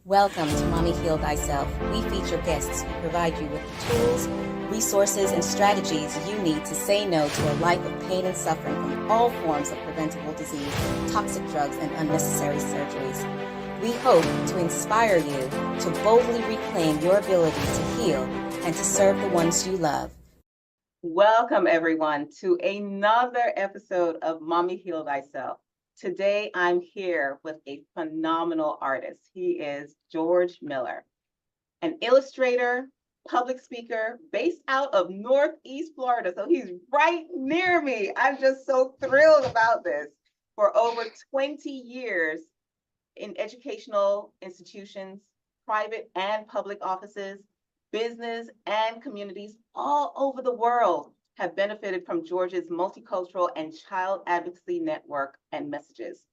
Welcome to Mommy Heal Thyself. We feature guests who provide you with the tools, resources, and strategies you need to say no to a life of pain and suffering from all forms of preventable disease, toxic drugs, and unnecessary surgeries. We hope to inspire you to boldly reclaim your ability to heal and to serve the ones you love. Welcome, everyone, to another episode of Mommy Heal Thyself. Today, I'm here with a phenomenal artist. He is George Miller, an illustrator, public speaker based out of Northeast Florida. So he's right near me. I'm just so thrilled about this. For over 20 years in educational institutions, private and public offices, business and communities all over the world have benefited from George's multicultural and child advocacy network and messages.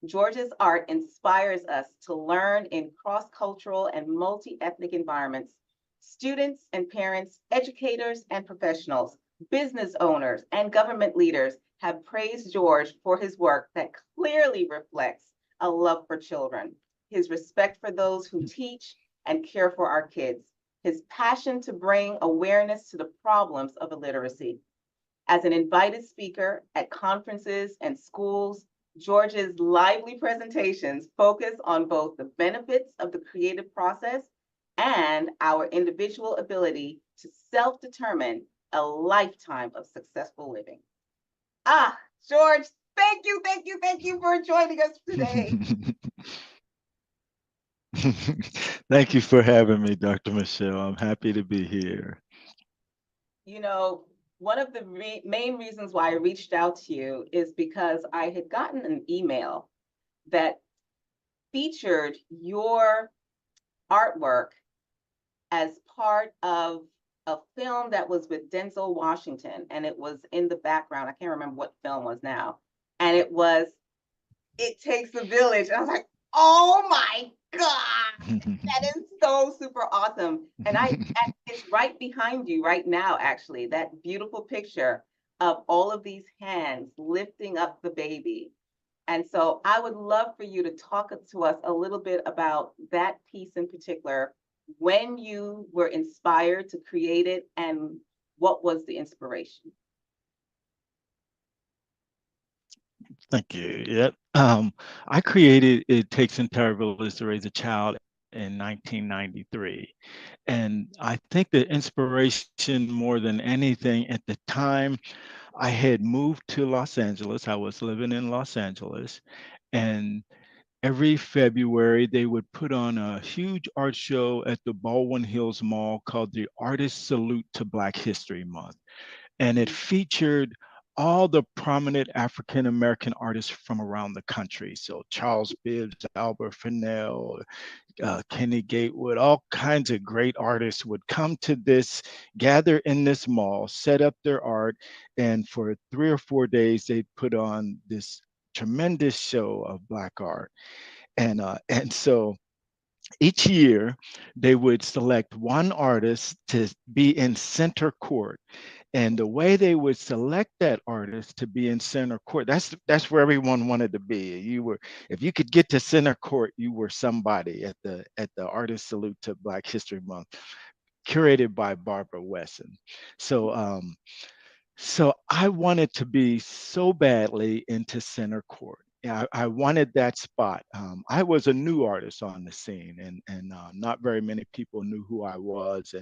George's art inspires us to learn in cross-cultural and multi-ethnic environments. Students and parents, educators and professionals, business owners and government leaders have praised George for his work that clearly reflects a love for children, his respect for those who teach and care for our kids, his passion to bring awareness to the problems of illiteracy. As an invited speaker at conferences and schools, George's lively presentations focus on both the benefits of the creative process and our individual ability to self-determine a lifetime of successful living. George, thank you for joining us today. Thank you for having me, Dr. Michelle. I'm happy to be here. You know, one of the main reasons why I reached out to you is because I had gotten an email that featured your artwork as part of a film that was with Denzel Washington, and it was in the background. I can't remember what film was now. And it was It Takes a Village. And I was like, oh my God, that is so super awesome. And it's right behind you right now, actually, that beautiful picture of all of these hands lifting up the baby. And so I would love for you to talk to us a little bit about that piece in particular, when you were inspired to create it and what was the inspiration? Thank you. Yep. I created It Takes Entire Village to Raise a Child in 1993. And I think the inspiration more than anything at the time, I had moved to Los Angeles. I was living in Los Angeles. And every February, they would put on a huge art show at the Baldwin Hills Mall called the Artist Salute to Black History Month. And it featured all the prominent African American artists from around the country. So Charles Bibbs, Albert Fennell, Kenny Gatewood, all kinds of great artists would come to this, gather in this mall, set up their art, and for 3 or 4 days, they'd put on this tremendous show of Black art. And so each year, they would select one artist to be in center court. And the way they would select that artist to be in center court, that's where everyone wanted to be. You were, if you could get to center court, you were somebody at the Artist Salute to Black History Month, curated by Barbara Wesson. So so I wanted to be so badly into center court. Yeah, I wanted that spot. I was a new artist on the scene, and not very many people knew who I was.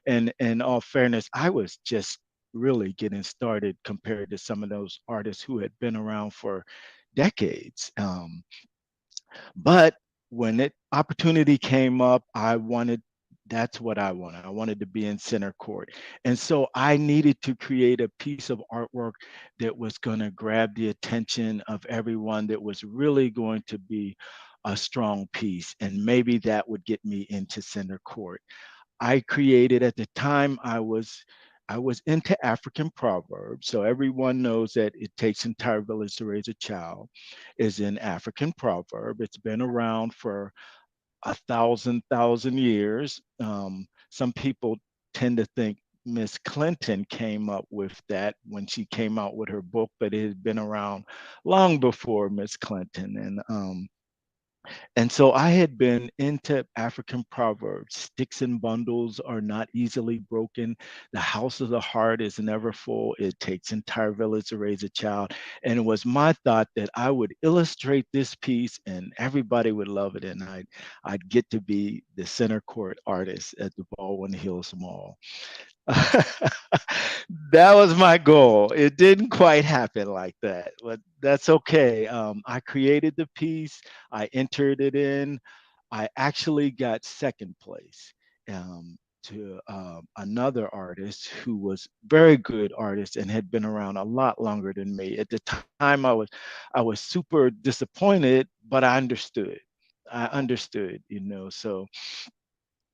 And in all fairness, I was just really getting started compared to some of those artists who had been around for decades. But when it opportunity came up, I wanted that's what I wanted. I wanted to be in center court. And so I needed to create a piece of artwork that was going to grab the attention of everyone, that was really going to be a strong piece. And maybe that would get me into center court. I created at the time I was into African proverbs. So everyone knows that it takes entire village to raise a child is an African proverb. It's been around for a thousand years. Some people tend to think Miss Clinton came up with that when she came out with her book, but it had been around long before Miss Clinton. And so I had been into African proverbs. Sticks and bundles are not easily broken. The house of the heart is never full. It takes entire village to raise a child. And it was my thought that I would illustrate this piece and everybody would love it. And I'd get to be the center court artist at the Baldwin Hills Mall. That was my goal. It didn't quite happen like that, but that's okay. I created the piece, I entered it in. I actually got second place to another artist who was very good artist and had been around a lot longer than me. At the time, I was super disappointed, but I understood. I understood, you know.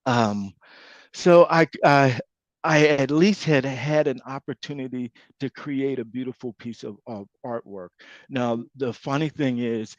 Um, so I at least had an opportunity to create a beautiful piece of artwork. Now, the funny thing is,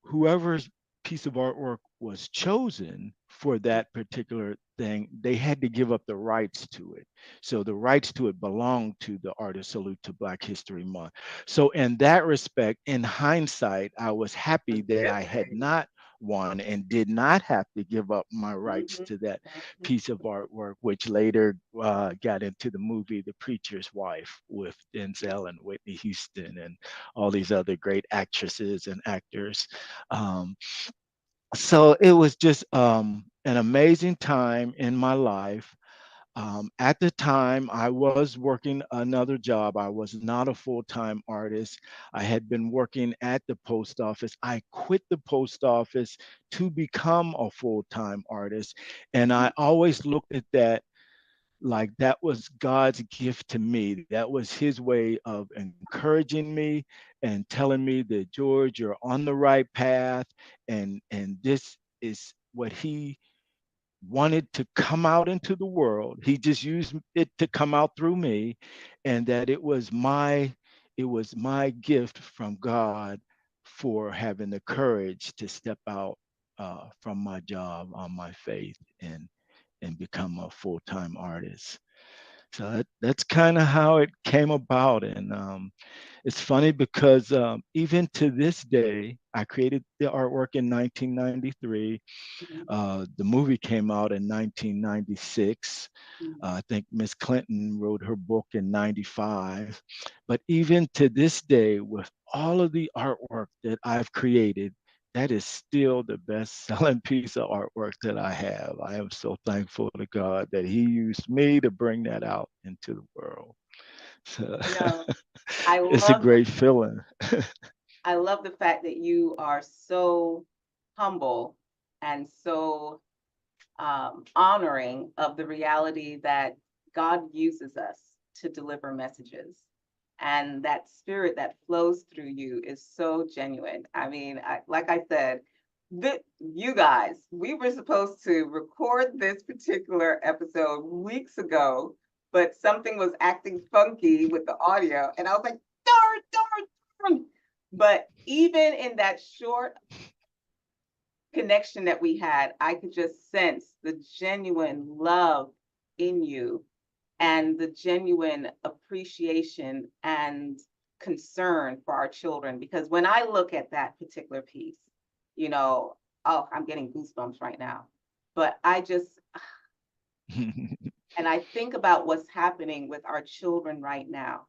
whoever's piece of artwork was chosen for that particular thing, they had to give up the rights to it. So the rights to it belonged to the artist Salute to Black History Month. So in that respect, in hindsight, I was happy that I had not won and did not have to give up my rights to that piece of artwork, which later got into the movie The Preacher's Wife with Denzel and Whitney Houston and all these other great actresses and actors. Um, so it was just an amazing time in my life. At the time, I was working another job. I was not a full time artist. I had been working at the post office. I quit the post office to become a full time artist. And I always looked at that like that was God's gift to me. That was his way of encouraging me and telling me that, George, you're on the right path, and this is what he wanted to come out into the world. He just used it to come out through me, and that it was my gift from God for having the courage to step out from my job on my faith and become a full-time artist. So that's kind of how it came about. And it's funny because even to this day, I created the artwork in 1993. The movie came out in 1996. I think Miss Clinton wrote her book in 95. But even to this day, with all of the artwork that I've created, that is still the best selling piece of artwork that I have. I am so thankful to God that He used me to bring that out into the world. So You know, I it's a love great feeling. I love the fact that you are so humble and so honoring of the reality that God uses us to deliver messages. And that spirit that flows through you is so genuine. I mean, like I said, you guys, we were supposed to record this particular episode weeks ago, but something was acting funky with the audio. And I was like, darn, darn, darn. But even in that short connection that we had, I could just sense the genuine love in you and the genuine appreciation and concern for our children. Because when I look at that particular piece, you know, oh, I'm getting goosebumps right now. But I just, and I think about what's happening with our children right now.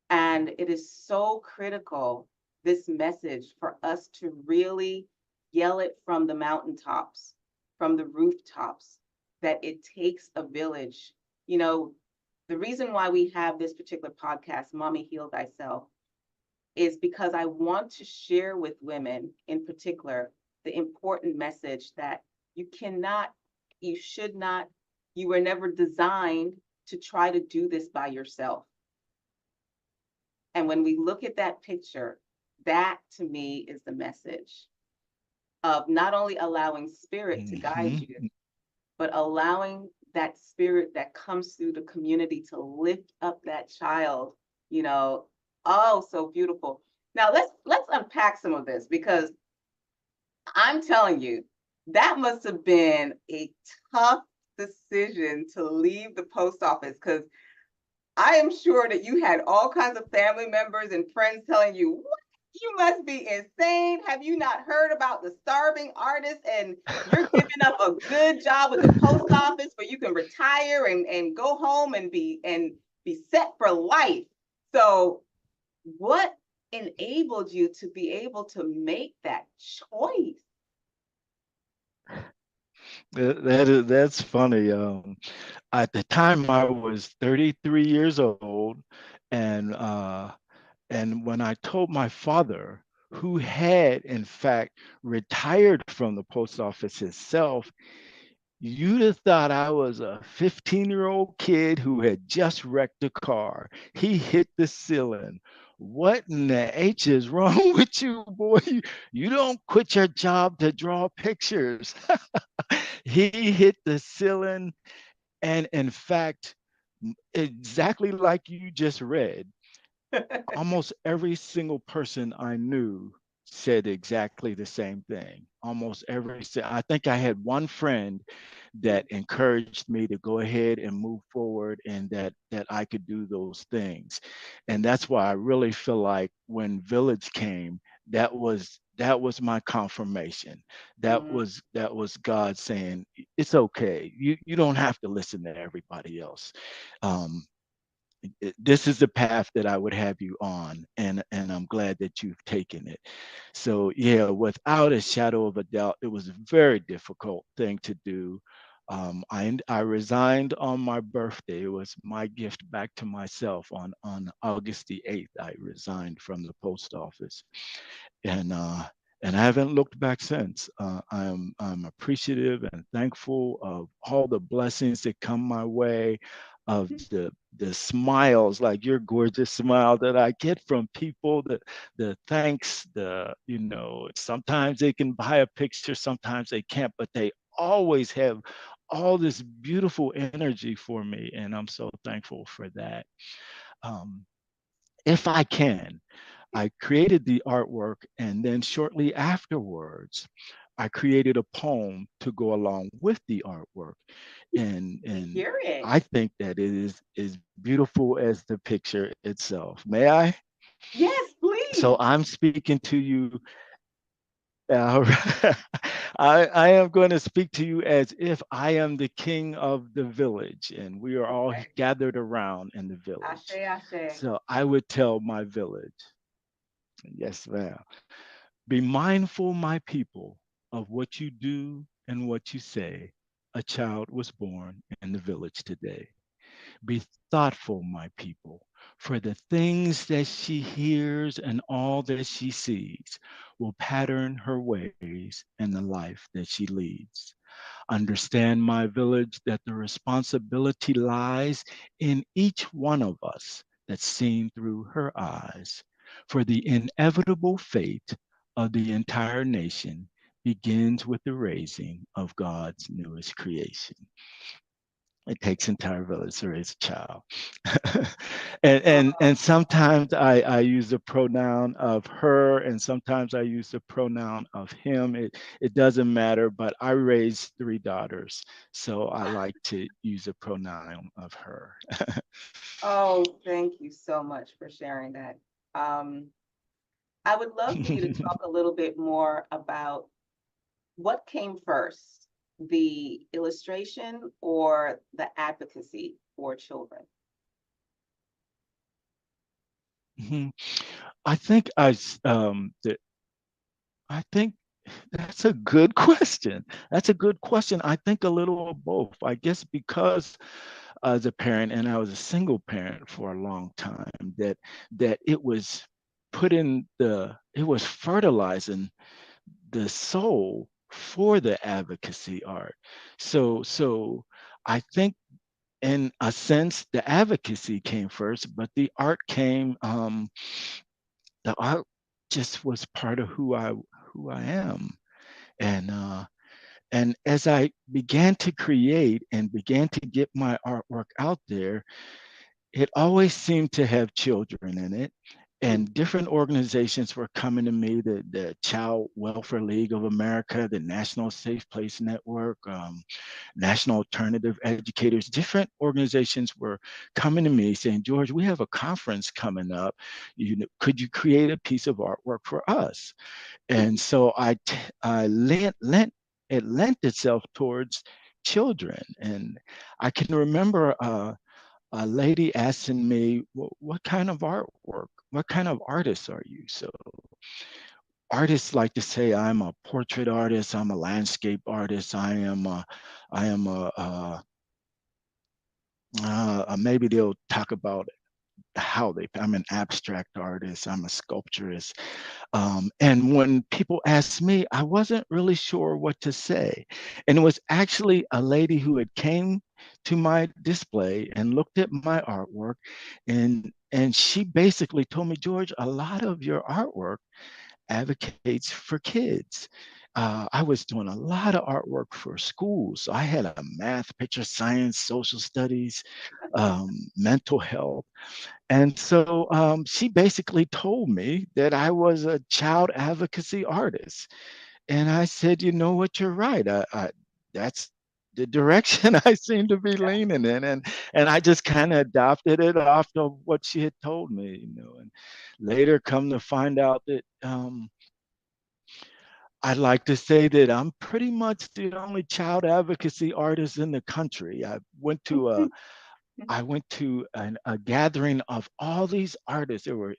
And it is so critical, this message, for us to really yell it from the mountaintops, from the rooftops, that it takes a village. You know, the reason why we have this particular podcast, Mommy Heal Thyself, is because I want to share with women in particular the important message that you cannot, you should not, you were never designed to try to do this by yourself. And when we look at that picture, that to me is the message of not only allowing spirit to guide you, Mhm. but allowing that spirit that comes through the community to lift up that child, you know. Oh, so beautiful. Now let's unpack some of this, because I'm telling you, that must have been a tough decision to leave the post office, because I am sure that you had all kinds of family members and friends telling you, what? You must be insane. Have you not heard about the starving artist? And you're giving up a good job with the post office where you can retire and go home and be set for life. So what enabled you to be able to make that choice? That's funny. At the time, I was 33 years old, and when I told my father, who had in fact retired from the post office himself, you'd have thought I was a 15-year-old kid who had just wrecked a car. He hit the ceiling. What in the H is wrong with you, boy? You don't quit your job to draw pictures. He hit the ceiling. And in fact, exactly like you just read, almost every single person I knew said exactly the same thing. Almost I think I had one friend that encouraged me to go ahead and move forward, and that I could do those things. And that's why I really feel like when Village came, that was my confirmation. That was God saying, it's okay. You don't have to listen to everybody else. Um, this is the path that I would have you on, and I'm glad that you've taken it. So yeah, without a shadow of a doubt, it was a very difficult thing to do. I resigned on my birthday. It was my gift back to myself on August the 8th. I resigned from the post office, and I haven't looked back since. I'm appreciative and thankful of all the blessings that come my way, of the smiles, like your gorgeous smile that I get from people, the thanks, sometimes they can buy a picture, sometimes they can't, but they always have all this beautiful energy for me, and I'm so thankful for that. Um, if I can, I created the artwork, and then shortly afterwards, I created a poem to go along with the artwork. And Hear it. I think that it is as beautiful as the picture itself. May I? Yes, So please. I'm speaking to you. Uh, I am going to speak to you as if I am the king of the village, and we are all Okay. gathered around in the Ashe, village. ashe. So I would tell my village, yes, ma'am. Be mindful, my people, of what you do and what you say. A child was born in the village today. Be thoughtful, my people, for the things that she hears and all that she sees will pattern her ways and the life that she leads. Understand, my village, that the responsibility lies in each one of us that's seen through her eyes. For the inevitable fate of the entire nation begins with the raising of God's newest creation. It takes entire village to raise a child. And sometimes I use the pronoun of her, and sometimes I use the pronoun of him. It doesn't matter, but I raised three daughters, so I like to use the pronoun of her. Oh, thank you so much for sharing that. Um, I would love for you to talk a little bit more about what came first, the illustration or the advocacy for children? Mhm. I think I think that's a good question. That's a good question. I think a little of both. I guess because as a parent, and I was a single parent for a long time, that it was fertilizing the soul for the advocacy art. So I think in a sense the advocacy came first, but the art just was part of who I am. And and as I began to create and began to get my artwork out there, it always seemed to have children in it. and different organizations were coming to me, the Child Welfare League of America, the National Safe Place Network, National Alternative Educators. Different organizations were coming to me saying, George, we have a conference coming up. Could you create a piece of artwork for us? And so I it lent itself towards children. And I can remember a lady asking me, what kind of artwork? What kind of artist are you? So artists like to say, I'm a portrait artist, I'm a landscape artist, I am maybe they'll talk about I'm an abstract artist, I'm a sculpturist. And when people asked me, I wasn't really sure what to say. And it was actually a lady who had came to my display and looked at my artwork, and she basically told me, George, a lot of your artwork advocates for kids. I was doing a lot of artwork for schools. So I had a math, picture science, social studies, mental health. And so she basically told me that I was a child advocacy artist. And I said, you know what, you're right. That's the direction I seem to be leaning in. And I just kind of adopted it after what she had told me, and later come to find out that I'd like to say that I'm pretty much the only child advocacy artist in the country. I went to a gathering of all these artists that were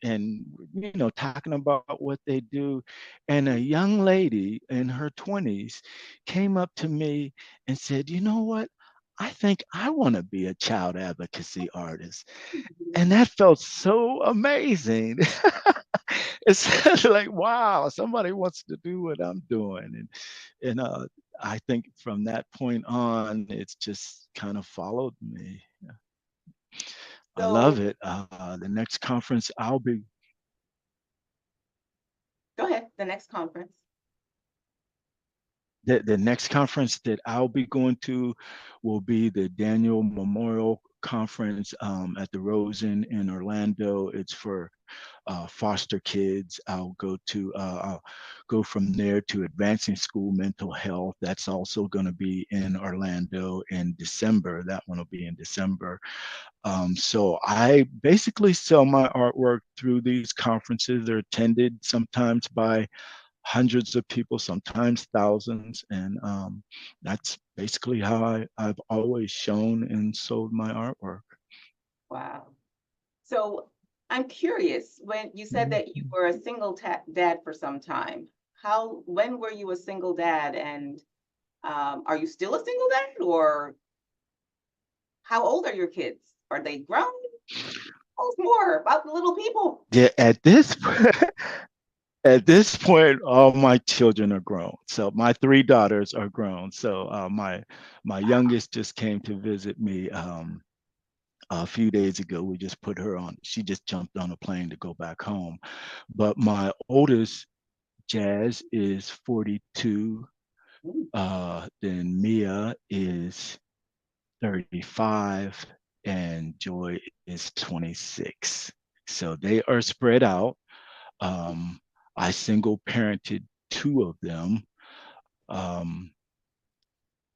talking about what they do. And a young lady in her 20s came up to me and said, you know what? I think I want to be a child advocacy artist. And that felt so amazing. It's like, wow, somebody wants to do what I'm doing. And I think from that point on, it's just kind of followed me. I love So it. The next conference go ahead, the next conference. The next conference that I'll be going to will be the Daniel Memorial Conference at the Rosen in Orlando. It's for foster kids. I'll go from there to Advancing School Mental Health. That's also going to be in Orlando in December. That one will be in December. So I basically sell my artwork through these conferences. They're attended sometimes by hundreds of people, sometimes thousands. And that's basically how I've always shown and sold my artwork. Wow. So I'm curious, when you said that you were a single dad for some time, when were you a single dad, and are you still a single dad, or how old are your kids? Are they grown? Tell us more about the little people. Yeah, at this point, all my children are grown. So my three daughters are grown. So my youngest just came to visit me a few days ago. We just put her on. She just jumped on a plane to go back home. But my oldest, Jazz, is 42. Then Mia is 35, and Joy is 26. So they are spread out. I single parented two of them. I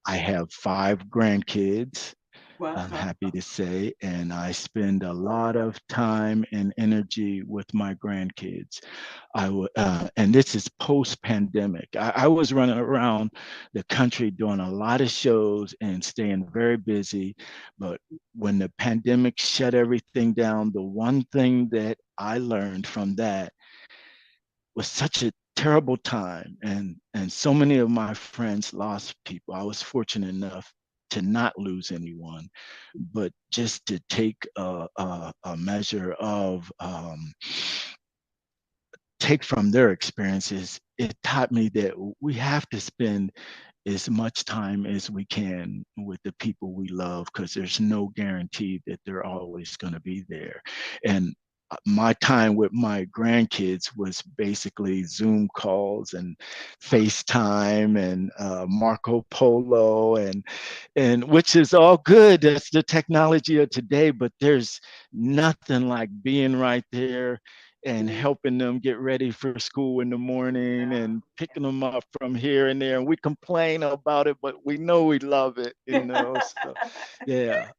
have 5 grandkids, I'm Wow. happy to say, and I spend a lot of time and energy with my grandkids. And this is post-pandemic. I was running around the country doing a lot of shows and staying very busy. But when the pandemic shut everything down, the one thing that I learned from that was such a terrible time, and so many of my friends lost people. I was fortunate enough to not lose anyone, but just to take a measure of take from their experiences, it taught me that we have to spend as much time as we can with the people we love, because there's no guarantee that they're always going to be there. And my time with my grandkids was basically Zoom calls and FaceTime and Marco Polo, and which is all good. That's the technology of today, but there's nothing like being right there and helping them get ready for school in the morning and picking them up from here and there. And we complain about it, but we know we love it, you know. So yeah,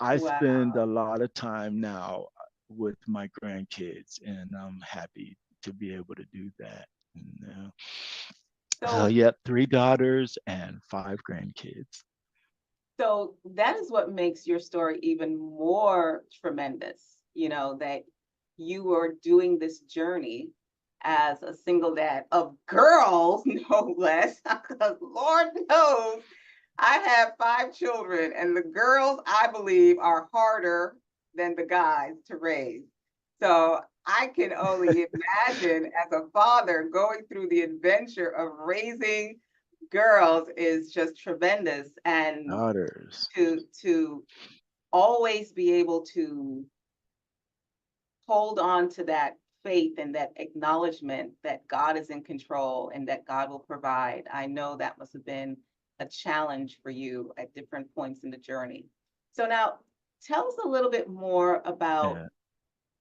I spend a Wow. lot of time now with my grandkids, and I'm happy to be able to do that. You know? So So, yeah, 3 daughters and 5 grandkids. so that is what makes your story even more tremendous, you know, that you are doing this journey as a single dad of girls, no less, because Lord knows I have 5 children, and the girls, I believe, are harder than the guys to raise. So I can only imagine as a father going through the adventure of raising girls is just tremendous. And Daughters. to always be able to hold on to that faith and that acknowledgement that God is in control and that God will provide. I know that must have been a challenge for you at different points in the journey. So now tell us a little bit more about Yeah.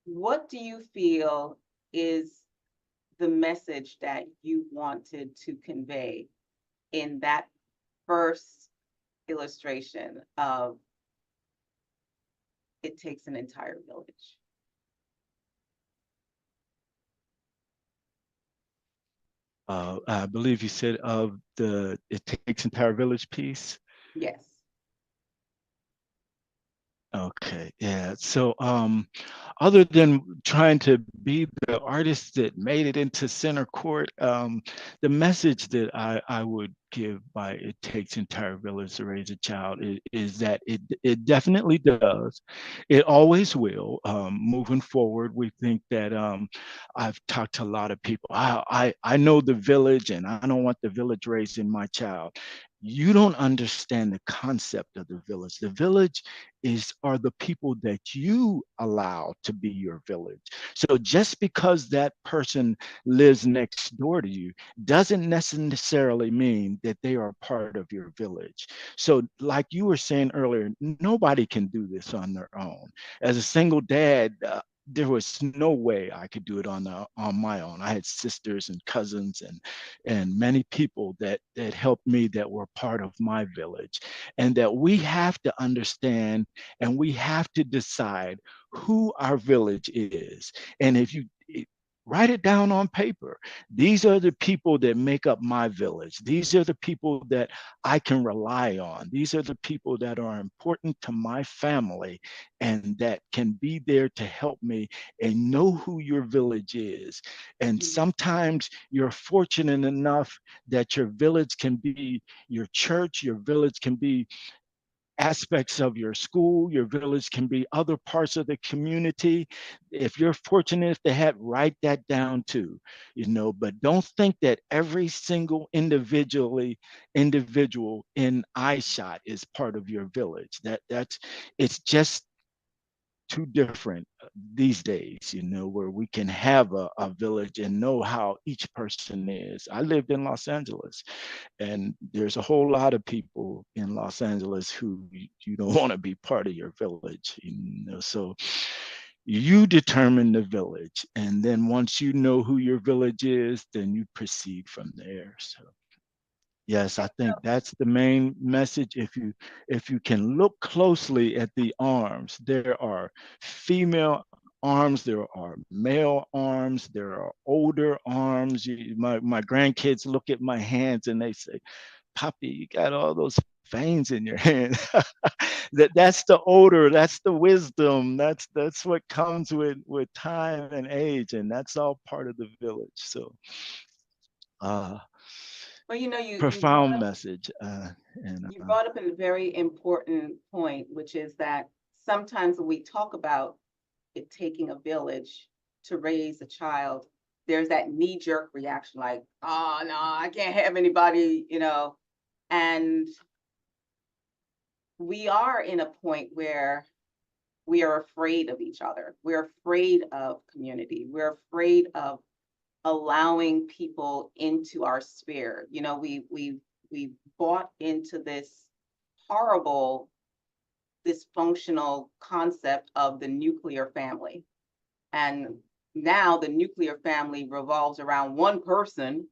what do you feel is the message that you wanted to convey in that first illustration of It Takes an Entire Village? I believe you said of the It Takes Entire Village piece. Yes. Okay, yeah. So, other than trying to be the artist that made it into center court, the message that I would give by It Takes Entire Village to Raise a Child is that it definitely does. It always will. Moving forward, we think that I've talked to a lot of people. I know the village, and I don't want the village raising my child. You don't understand the concept of the village. The village are the people that you allow to be your village. So just because that person lives next door to you doesn't necessarily mean that they are part of your village. So like you were saying earlier, nobody can do this on their own. As a single dad, there was no way I could do it on my own. I had sisters and cousins and many people that helped me that were part of my village, and that we have to understand and we have to decide who our village is. And if you write it down on paper, these are the people that make up my village. These are the people that I can rely on. These are the people that are important to my family and that can be there to help me, and know who your village is. And sometimes you're fortunate enough that your village can be your church, your village can be aspects of your school, your village can be other parts of the community. If you're fortunate to have, write that down too, you know, but don't think that every single individual in eyeshot is part of your village. It's just too different these days, you know, where we can have a village and know how each person is. I lived in Los Angeles, and there's a whole lot of people in Los Angeles who you don't want to be part of your village, you know. So you determine the village, and then once you know who your village is, then you proceed from there. So yes, I think that's the main message. If you can look closely at the arms, there are female arms, there are male arms, there are older arms. My grandkids look at my hands and they say, "Poppy, you got all those veins in your hand." That's the older, that's the wisdom, that's what comes with time and age, and that's all part of the village. So uh Well, you know, profound message. And you brought up a very important point, which is that sometimes when we talk about it taking a village to raise a child, there's that knee-jerk reaction like, oh no, I can't have anybody, you know. And we are in a point where we are afraid of each other. We're afraid of community. We're afraid of allowing people into our sphere. You know, we bought into this horrible dysfunctional concept of the nuclear family. And now the nuclear family revolves around one person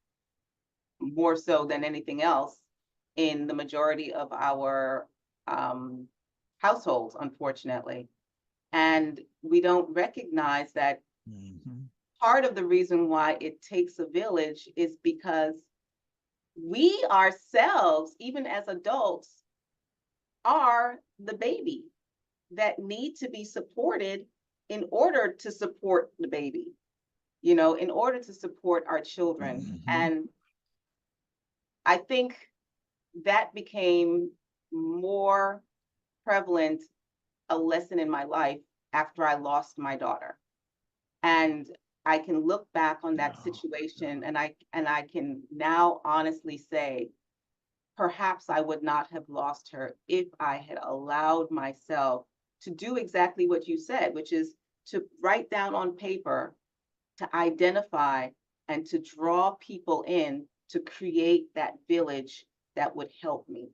more so than anything else in the majority of our households, unfortunately. And we don't recognize that part of the reason why it takes a village is because we ourselves, even as adults, are the baby that need to be supported in order to support the baby, you know, in order to support our children. And I think that became more prevalent, a lesson in my life after I lost my daughter. And I can look back on that situation and I can now honestly say, perhaps I would not have lost her if I had allowed myself to do exactly what you said, which is to write down on paper, to identify and to draw people in to create that village that would help me.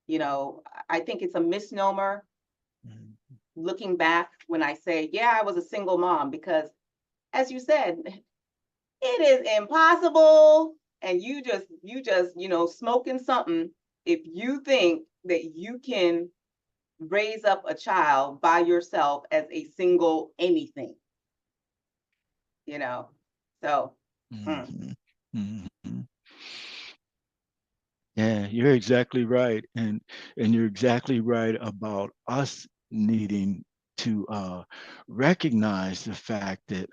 You know, I think it's a misnomer looking back when I say, yeah, I was a single mom, because as you said, it is impossible. And you just, you know, smoking something if you think that you can raise up a child by yourself as a single anything, you know. So Yeah, you're exactly right. And you're exactly right about us needing to recognize the fact that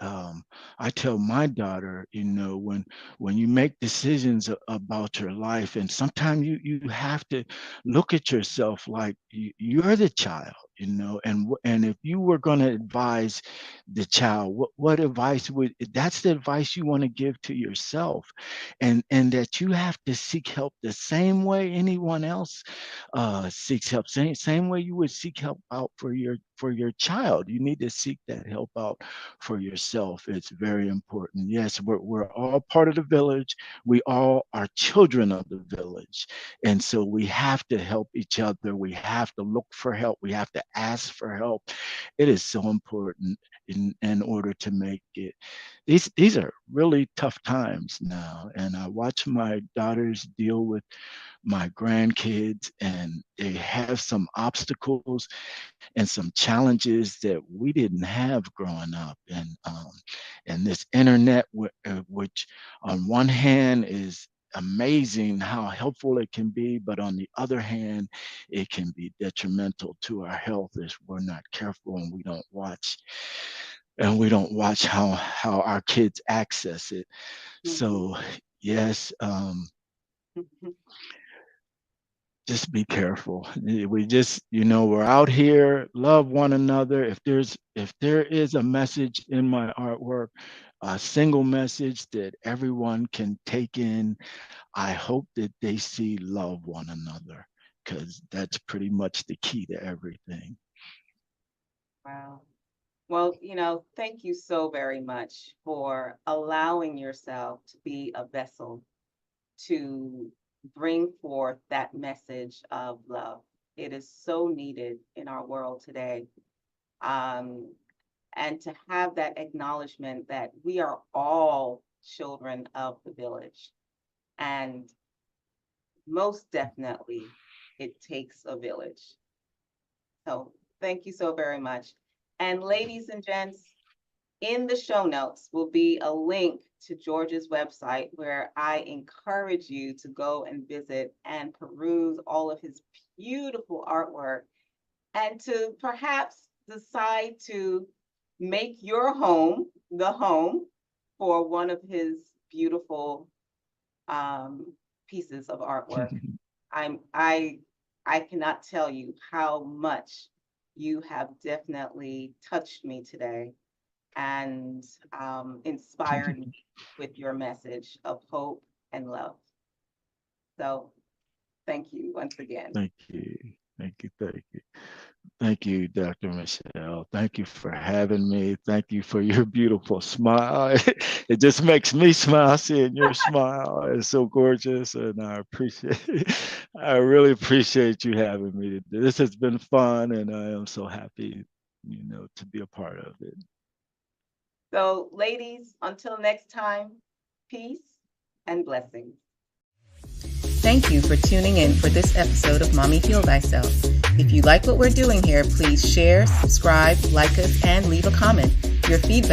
I tell my daughter, you know, when you make decisions about your life, and sometimes you have to look at yourself like you're the child, you know, and if you were going to advise the child, what advice would, that's the advice you want to give to yourself, and that you have to seek help the same way anyone else seeks help, same way you would seek help out for your child. You need to seek that help out for yourself. It's very important. Yes, we're all part of the village. We all are children of the village, and so we have to help each other. We have to look for help. We have to ask for help. It is so important in order to make it. These are really tough times now, and I watch my daughters deal with my grandkids, and they have some obstacles and some challenges that we didn't have growing up. And this internet, which on one hand is amazing how helpful it can be, but on the other hand, it can be detrimental to our health if we're not careful and we don't watch how our kids access it. So yes, just be careful. We just, you know, we're out here, love one another. If there is a message in my artwork, a single message that everyone can take in, I hope that they see love one another, because that's pretty much the key to everything. wow. Well, you know, thank you so very much for allowing yourself to be a vessel to bring forth that message of love. It is so needed in our world today. Um, and to have that acknowledgement that we are all children of the village. And most definitely, it takes a village. So thank you so very much. And ladies and gents, in the show notes will be a link to George's website where I encourage you to go and visit and peruse all of his beautiful artwork and to perhaps decide to make your home the home for one of his beautiful pieces of artwork. I'm I cannot tell you how much you have definitely touched me today and inspired me with your message of hope and love. So thank you once again. Thank you. Thank you. Thank you. Thank you, Dr. Michelle. Thank you for having me. Thank you for your beautiful smile. It just makes me smile seeing your smile. It's so gorgeous, and I really appreciate you having me. This has been fun, and I am so happy, you know, to be a part of it. So ladies, until next time, peace and blessings. Thank you for tuning in for this episode of Mommy Heal Thyself. If you like what we're doing here, please share, subscribe, like us, and leave a comment. Your feedback